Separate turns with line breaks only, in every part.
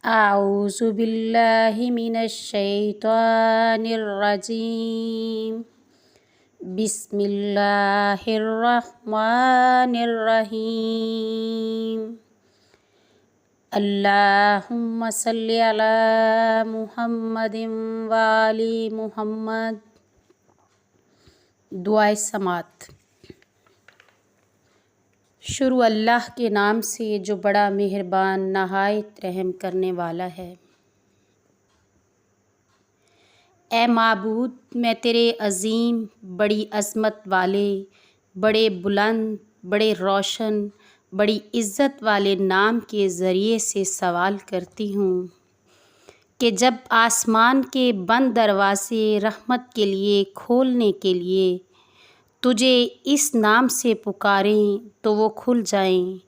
اعوذ باللہ من الشیطان الرجیم بسم اللہ الرحمن الرحیم اللہم صلی علی محمد وآل محمد۔ دعائے سماعت۔ شروع اللہ کے نام سے جو بڑا مہربان نہایت رحم کرنے والا ہے۔ اے معبود، میں تیرے عظیم، بڑی عظمت والے، بڑے بلند، بڑے روشن، بڑی عزت والے نام کے ذریعے سے سوال کرتی ہوں کہ جب آسمان کے بند دروازے رحمت کے لیے کھولنے کے لیے تجھے اس نام سے پکاریں تو وہ کھل جائیں،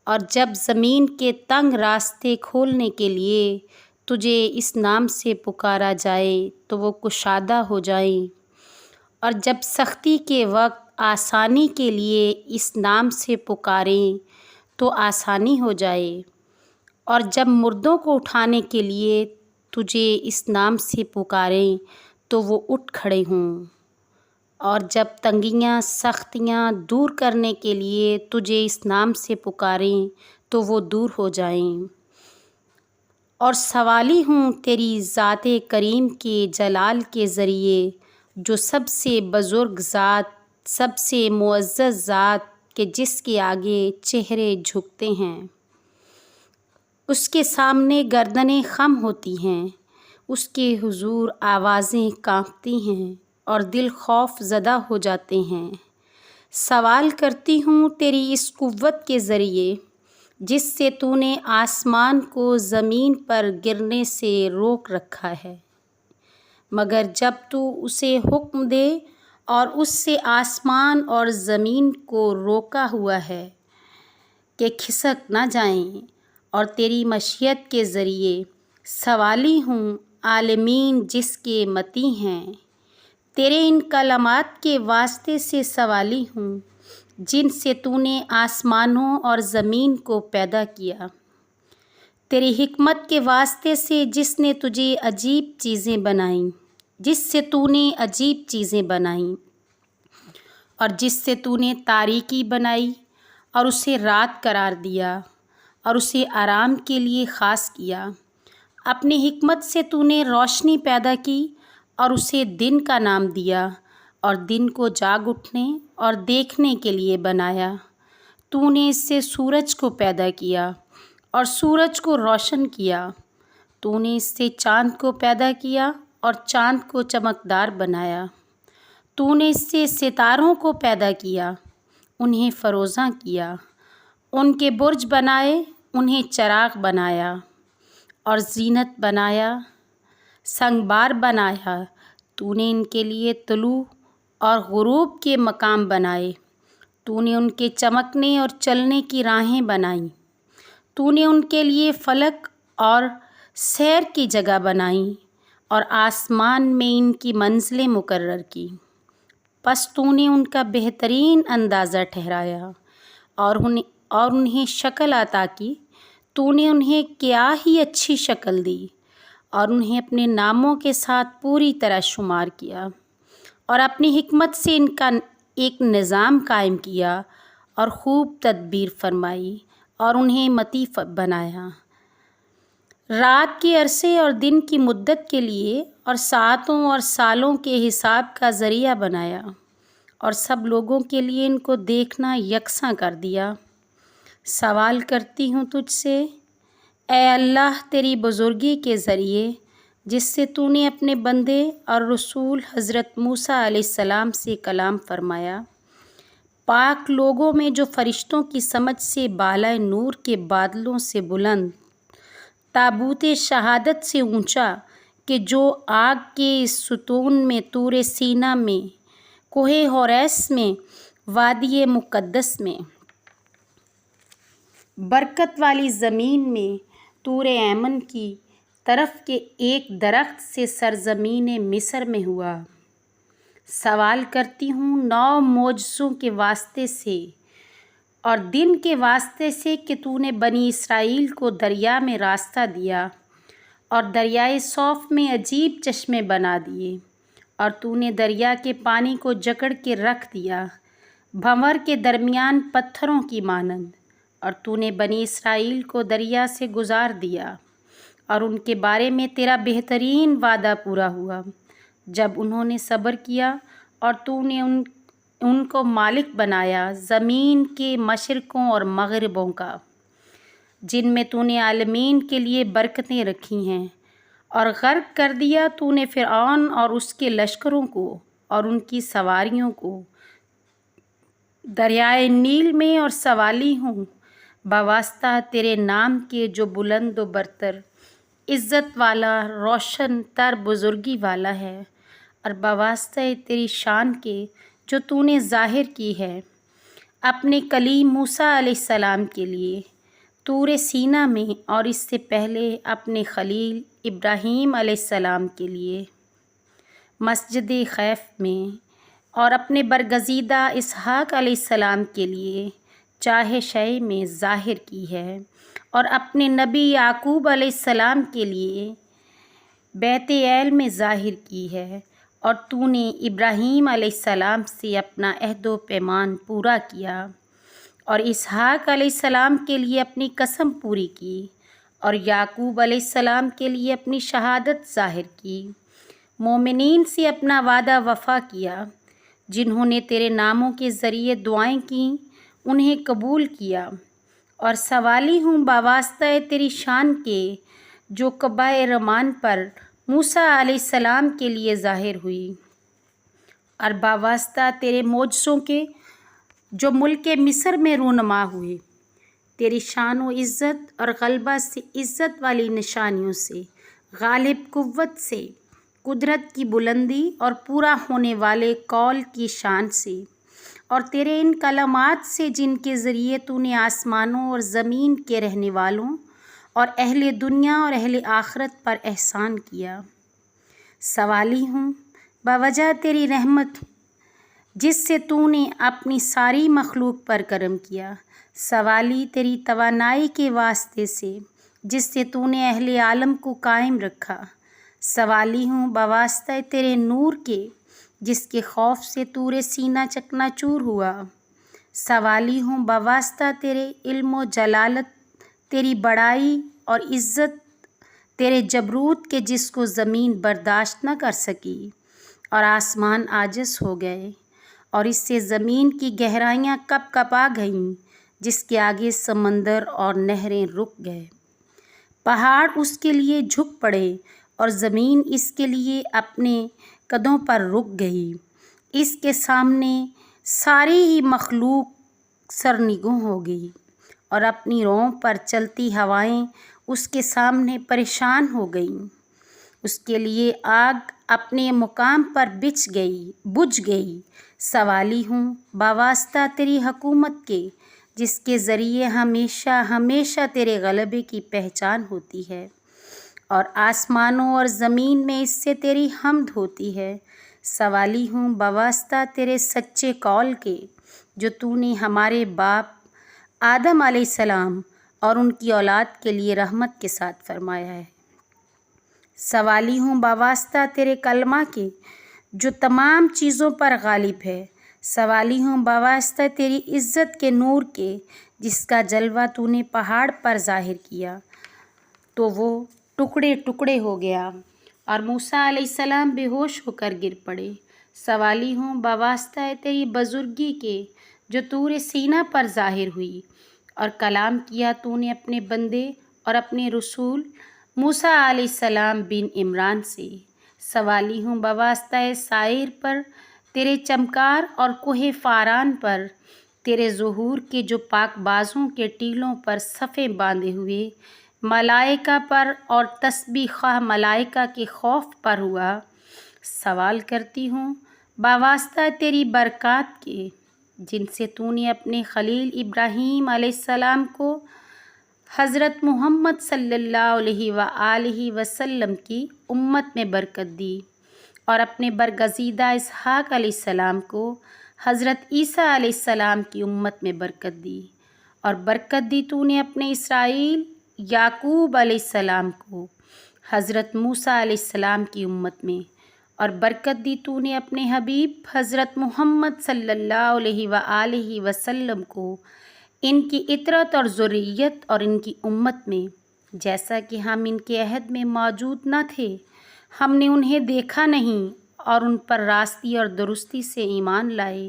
اور جب زمین کے تنگ راستے کھولنے کے لیے تجھے اس نام سے پکارا جائے تو وہ کشادہ ہو جائیں، اور جب سختی کے وقت آسانی کے لیے اس نام سے پکاریں تو آسانی ہو جائے، اور جب مردوں کو اٹھانے کے لیے تجھے اس نام سے پکاریں تو وہ اٹھ کھڑے ہوں، اور جب تنگیاں سختیاں دور کرنے کے لیے تجھے اس نام سے پکاریں تو وہ دور ہو جائیں۔ اور سوالی ہوں تیری ذات کریم کے جلال کے ذریعے جو سب سے بزرگ ذات، سب سے معزز ذات کہ جس کے آگے چہرے جھکتے ہیں، اس کے سامنے گردنیں خم ہوتی ہیں، اس کے حضور آوازیں کانپتی ہیں اور دل خوف زدہ ہو جاتے ہیں۔ سوال کرتی ہوں تیری اس قوت کے ذریعے جس سے تو نے آسمان کو زمین پر گرنے سے روک رکھا ہے، مگر جب تو اسے حکم دے اور اس سے آسمان اور زمین کو روکا ہوا ہے کہ کھسک نہ جائیں، اور تیری مشیت کے ذریعے سوالی ہوں عالمین جس کے متی ہیں، تیرے ان کلمات کے واسطے سے سوالی ہوں جن سے تو نے آسمانوں اور زمین کو پیدا کیا، تیری حکمت کے واسطے سے جس نے تجھے عجیب چیزیں بنائیں، جس سے تو نے عجیب چیزیں بنائیں، اور جس سے تو نے تاریکی بنائی اور اسے رات قرار دیا اور اسے آرام کے لیے خاص کیا۔ اپنی حکمت سے تو نے روشنی پیدا کی اور اسے دن کا نام دیا، اور دن کو جاگ اٹھنے اور دیکھنے کے لیے بنایا۔ تو نے اس سے سورج کو پیدا کیا اور سورج کو روشن کیا۔ تو نے اس سے چاند کو پیدا کیا اور چاند کو چمکدار بنایا۔ تو نے اس سے ستاروں کو پیدا کیا، انہیں فروزاں کیا، ان کے برج بنائے، انہیں چراغ بنایا اور زینت بنایا، سنگبار بنایا۔ تو نے ان کے لیے طلوع اور غروب کے مقام بنائے، تو نے ان کے چمکنے اور چلنے کی راہیں بنائیں، تو نے ان کے لیے فلک اور سیر کی جگہ بنائیں اور آسمان میں ان کی منزلیں مقرر کی۔ پس تو نے ان کا بہترین اندازہ ٹھہرایا اور انہیں شکل عطا کی۔ تو نے انہیں کیا ہی اچھی شکل دی اور انہیں اپنے ناموں کے ساتھ پوری طرح شمار کیا، اور اپنی حکمت سے ان کا ایک نظام قائم کیا اور خوب تدبیر فرمائی اور انہیں متی بنایا۔ رات کے عرصے اور دن کی مدت کے لیے اور ساعتوں اور سالوں کے حساب کا ذریعہ بنایا، اور سب لوگوں کے لیے ان کو دیکھنا یکساں کر دیا۔ سوال کرتی ہوں تجھ سے اے اللہ تیری بزرگی کے ذریعے جس سے تو نے اپنے بندے اور رسول حضرت موسیٰ علیہ السلام سے کلام فرمایا، پاک لوگوں میں جو فرشتوں کی سمجھ سے بالائے نور کے بادلوں سے بلند، تابوت شہادت سے اونچا، کہ جو آگ کے ستون میں، طور سینا میں، کوہ حوریس میں، وادی مقدس میں، برکت والی زمین میں، طور ایمن کی طرف کے ایک درخت سے سرزمین مصر میں ہوا۔ سوال کرتی ہوں 9 معجزوں کے واسطے سے اور دن کے واسطے سے کہ تو نے بنی اسرائیل کو دریا میں راستہ دیا اور دریائے صوف میں عجیب چشمے بنا دیے، اور تو نے دریا کے پانی کو جکڑ کے رکھ دیا بھنور کے درمیان پتھروں کی مانند، اور تو نے بنی اسرائیل کو دریا سے گزار دیا، اور ان کے بارے میں تیرا بہترین وعدہ پورا ہوا جب انہوں نے صبر کیا، اور تو نے ان کو مالک بنایا زمین کے مشرقوں اور مغربوں کا، جن میں تو نے عالمین کے لیے برکتیں رکھی ہیں، اور غرق کر دیا تو نے فرعون اور اس کے لشکروں کو اور ان کی سواریوں کو دریائے نیل میں، اور سوالی ہوں بواسطہ تیرے نام کے جو بلند و برتر، عزت والا، روشن تر، بزرگی والا ہے، اور بواسطہ تیری شان کے جو تو نے ظاہر کی ہے اپنے کلیم موسیٰ علیہ السلام کے لیے طور سینا میں، اور اس سے پہلے اپنے خلیل ابراہیم علیہ السلام کے لیے مسجد خیف میں، اور اپنے برگزیدہ اسحاق علیہ السلام کے لیے چاہے شے میں ظاہر کی ہے، اور اپنے نبی یعقوب علیہ السلام کے لیے بیت ایل میں ظاہر کی ہے، اور تو نے ابراہیم علیہ السلام سے اپنا عہد و پیمان پورا کیا، اور اسحاق علیہ السلام کے لیے اپنی قسم پوری کی، اور یعقوب علیہ السلام کے لیے اپنی شہادت ظاہر کی، مومنین سے اپنا وعدہ وفا کیا، جنہوں نے تیرے ناموں کے ذریعے دعائیں کیں انہیں قبول کیا، اور سوالی ہوں بواسطہ تیری شان کے جو قبہ رمان پر موسیٰ علیہ السلام کے لیے ظاہر ہوئی، اور بواسطہ تیرے معجزوں کے جو ملک مصر میں رونما ہوئے، تیری شان و عزت اور غلبہ سے، عزت والی نشانیوں سے، غالب قوت سے، قدرت کی بلندی اور پورا ہونے والے قول کی شان سے، اور تیرے ان کلمات سے جن کے ذریعے تو نے آسمانوں اور زمین کے رہنے والوں اور اہل دنیا اور اہل آخرت پر احسان کیا۔ سوالی ہوں بوجہ تیری رحمت جس سے تو نے اپنی ساری مخلوق پر کرم کیا، سوالی تیری توانائی کے واسطے سے جس سے تو نے اہل عالم کو قائم رکھا، سوالی ہوں بواسطہ تیرے نور کے جس کے خوف سے طور سینا چکنا چور ہوا، سوالی ہوں بواسطہ تیرے علم و جلالت، تیری بڑائی اور عزت، تیرے جبروت کے جس کو زمین برداشت نہ کر سکی اور آسمان عاجز ہو گئے، اور اس سے زمین کی گہرائیاں کپ کپا گئیں، جس کے آگے سمندر اور نہریں رک گئے، پہاڑ اس کے لیے جھک پڑے اور زمین اس کے لیے اپنے قدوں پر رک گئی، اس کے سامنے ساری ہی مخلوق سرنگوں ہو گئی، اور اپنی روں پر چلتی ہوائیں اس کے سامنے پریشان ہو گئیں، اس کے لیے آگ اپنے مقام پر بجھ گئی، سوالی ہوں بواسطہ تیری حکومت کے جس کے ذریعے ہمیشہ ہمیشہ تیرے غلبے کی پہچان ہوتی ہے، اور آسمانوں اور زمین میں اس سے تیری حمد ہوتی ہے، سوالی ہوں بواسطہ تیرے سچے قول کے جو تو نے ہمارے باپ آدم علیہ السلام اور ان کی اولاد کے لیے رحمت کے ساتھ فرمایا ہے، سوالی ہوں بواسطہ تیرے کلمہ کے جو تمام چیزوں پر غالب ہے، سوالی ہوں بواسطہ تیری عزت کے نور کے جس کا جلوہ تو نے پہاڑ پر ظاہر کیا تو وہ ٹکڑے ٹکڑے ہو گیا اور موسیٰ علیہ السلام بے ہوش ہو کر گر پڑے، سوالی ہوں بواسطہ تیری بزرگی کے جو طور سینا پر ظاہر ہوئی اور کلام کیا تو نے اپنے بندے اور اپنے رسول موسیٰ علیہ السلام بن عمران سے، سوالی ہوں بواسطہ سائر پر تیرے چمکار اور کوہ فاران پر تیرے ظہور کے جو پاک بازوں کے ٹیلوں پر صفیں باندھے ہوئے ملائکہ پر اور تسبیح خواہ ملائکہ کے خوف پر ہوا، سوال کرتی ہوں بواسطہ تیری برکات کے جن سے تو نے اپنے خلیل ابراہیم علیہ السلام کو حضرت محمد صلی اللہ علیہ وآلہ وسلم کی امت میں برکت دی، اور اپنے برگزیدہ اسحاق علیہ السلام کو حضرت عیسیٰ علیہ السلام کی امت میں برکت دی، اور برکت دی تو نے اپنے اسرائیل یعقوب علیہ السلام کو حضرت موسیٰ علیہ السلام کی امت میں، اور برکت دی تو نے اپنے حبیب حضرت محمد صلی اللہ علیہ وآلہ وسلم کو ان کی اطرت اور ذریت اور ان کی امت میں، جیسا کہ ہم ان کے عہد میں موجود نہ تھے، ہم نے انہیں دیکھا نہیں اور ان پر راستی اور درستی سے ایمان لائے۔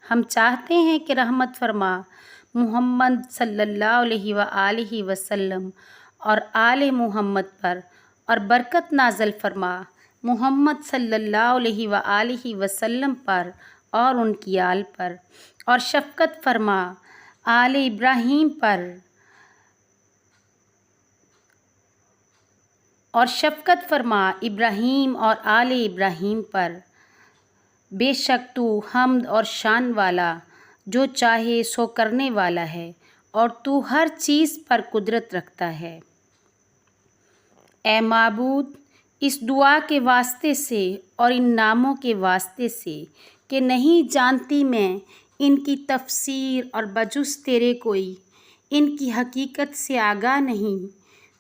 ہم چاہتے ہیں کہ رحمت فرما محمد صلی اللہ علیہ وآلہ وسلم اور آل محمد پر، اور برکت نازل فرما محمد صلی اللہ علیہ وآلہ وسلم پر اور ان کی آل پر، اور شفقت فرما آل ابراہیم پر، اور شفقت فرما ابراہیم اور آل ابراہیم پر۔ بے شک تو حمد اور شان والا، جو چاہے سو کرنے والا ہے، اور تو ہر چیز پر قدرت رکھتا ہے۔ اے معبود، اس دعا کے واسطے سے اور ان ناموں کے واسطے سے کہ نہیں جانتی میں ان کی تفسیر اور بجز تیرے کوئی ان کی حقیقت سے آگاہ نہیں،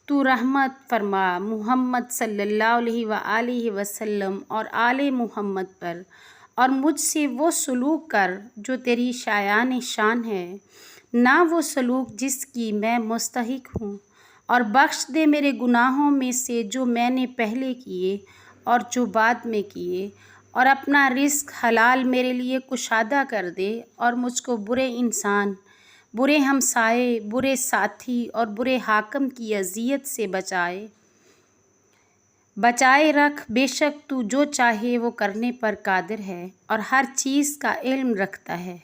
تو رحمت فرما محمد صلی اللہ علیہ وآلہ وسلم اور آل محمد پر، اور مجھ سے وہ سلوک کر جو تیری شایان شان ہے، نہ وہ سلوک جس کی میں مستحق ہوں، اور بخش دے میرے گناہوں میں سے جو میں نے پہلے کیے اور جو بعد میں کیے، اور اپنا رزق حلال میرے لیے کشادہ کر دے، اور مجھ کو برے انسان، برے ہمسائے، برے ساتھی اور برے حاکم کی اذیت سے بچائے رکھ۔ بے شک تو جو چاہے وہ کرنے پر قادر ہے اور ہر چیز کا علم رکھتا ہے۔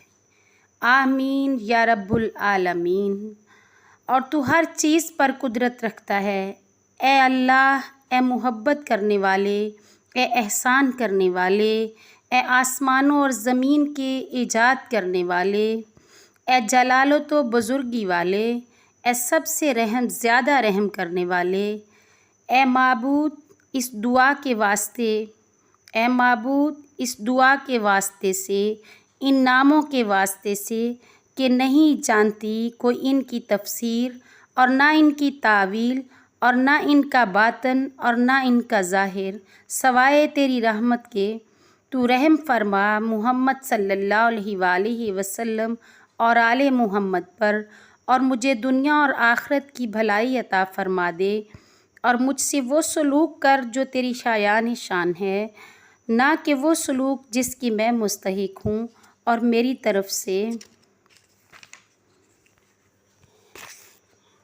آمین یا رب العالمین۔ اور تو ہر چیز پر قدرت رکھتا ہے۔ اے اللہ، اے محبت کرنے والے، اے احسان کرنے والے، اے آسمانوں اور زمین کے ایجاد کرنے والے، اے جلالت و بزرگی والے، اے سب سے زیادہ رحم کرنے والے، اے معبود اس دعا کے واسطے، اے معبود اس دعا کے واسطے سے، ان ناموں کے واسطے سے کہ نہیں جانتی کوئی ان کی تفسیر اور نہ ان کی تعویل اور نہ ان کا باطن اور نہ ان کا ظاہر سوائے تیری رحمت کے، تو رحم فرما محمد صلی اللہ علیہ وآلہ وسلم اور آل محمد پر، اور مجھے دنیا اور آخرت کی بھلائی عطا فرما دے، اور مجھ سے وہ سلوک کر جو تیری شایان شان ہے، نہ کہ وہ سلوک جس کی میں مستحق ہوں، اور میری طرف سے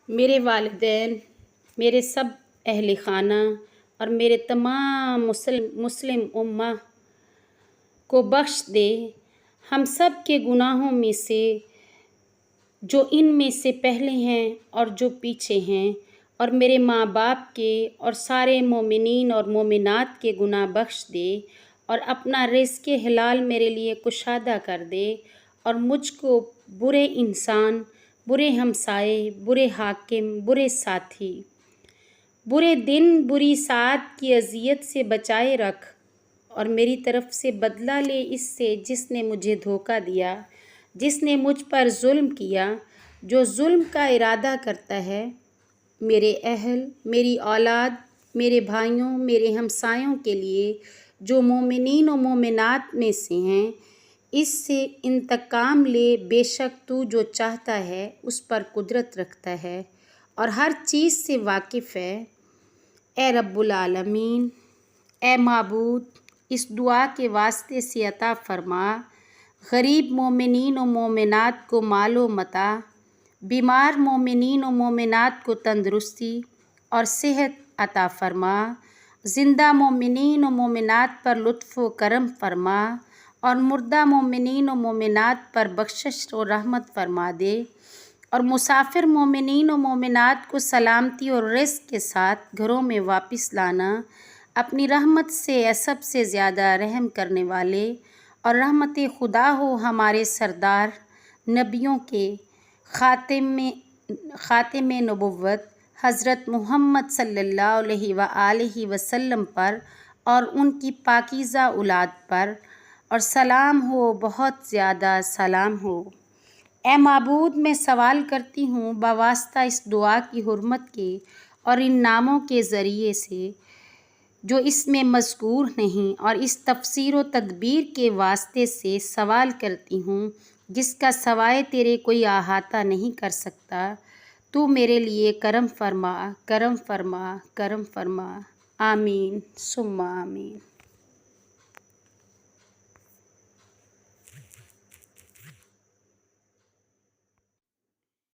میرے والدین، میرے سب اہل خانہ اور میرے تمام مسلم امہ کو بخش دے، ہم سب کے گناہوں میں سے جو ان میں سے پہلے ہیں اور جو پیچھے ہیں، اور میرے ماں باپ کے اور سارے مومنین اور مومنات کے گناہ بخش دے، اور اپنا رزق حلال میرے لیے کشادہ کر دے، اور مجھ کو برے انسان، برے ہمسائے، برے حاکم، برے ساتھی، برے دن، بری ساعت کی اذیت سے بچائے رکھ، اور میری طرف سے بدلہ لے اس سے جس نے مجھے دھوکہ دیا، جس نے مجھ پر ظلم کیا، جو ظلم کا ارادہ کرتا ہے میرے اہل، میری اولاد، میرے بھائیوں، میرے ہمسایوں کے لیے جو مومنین و مومنات میں سے ہیں، اس سے انتقام لے۔ بے شک تو جو چاہتا ہے اس پر قدرت رکھتا ہے اور ہر چیز سے واقف ہے۔ اے رب العالمین، اے معبود اس دعا کے واسطے سے عطا فرما غریب مومنین و مومنات کو مال و متاع، بیمار مومنین و مومنات کو تندرستی اور صحت عطا فرما، زندہ مومنین و مومنات پر لطف و کرم فرما، اور مردہ مومنین و مومنات پر بخشش و رحمت فرما دے، اور مسافر مومنین و مومنات کو سلامتی اور رزق کے ساتھ گھروں میں واپس لانا اپنی رحمت سے۔ اے سب سے زیادہ رحم کرنے والے، اور رحمت خدا ہو ہمارے سردار نبیوں کے خاتم نبوت حضرت محمد صلی اللہ علیہ وآلہ وسلم پر اور ان کی پاکیزہ اولاد پر، اور سلام ہو، بہت زیادہ سلام ہو۔ اے معبود، میں سوال کرتی ہوں بواسطہ اس دعا کی حرمت کے اور ان ناموں کے ذریعے سے جو اس میں مذکور نہیں، اور اس تفسیر و تدبیر کے واسطے سے سوال کرتی ہوں جس کا سوائے تیرے کوئی احاطہ نہیں کر سکتا۔ تو میرے لیے کرم فرما، کرم فرما، کرم فرما۔ آمین ثم آمین۔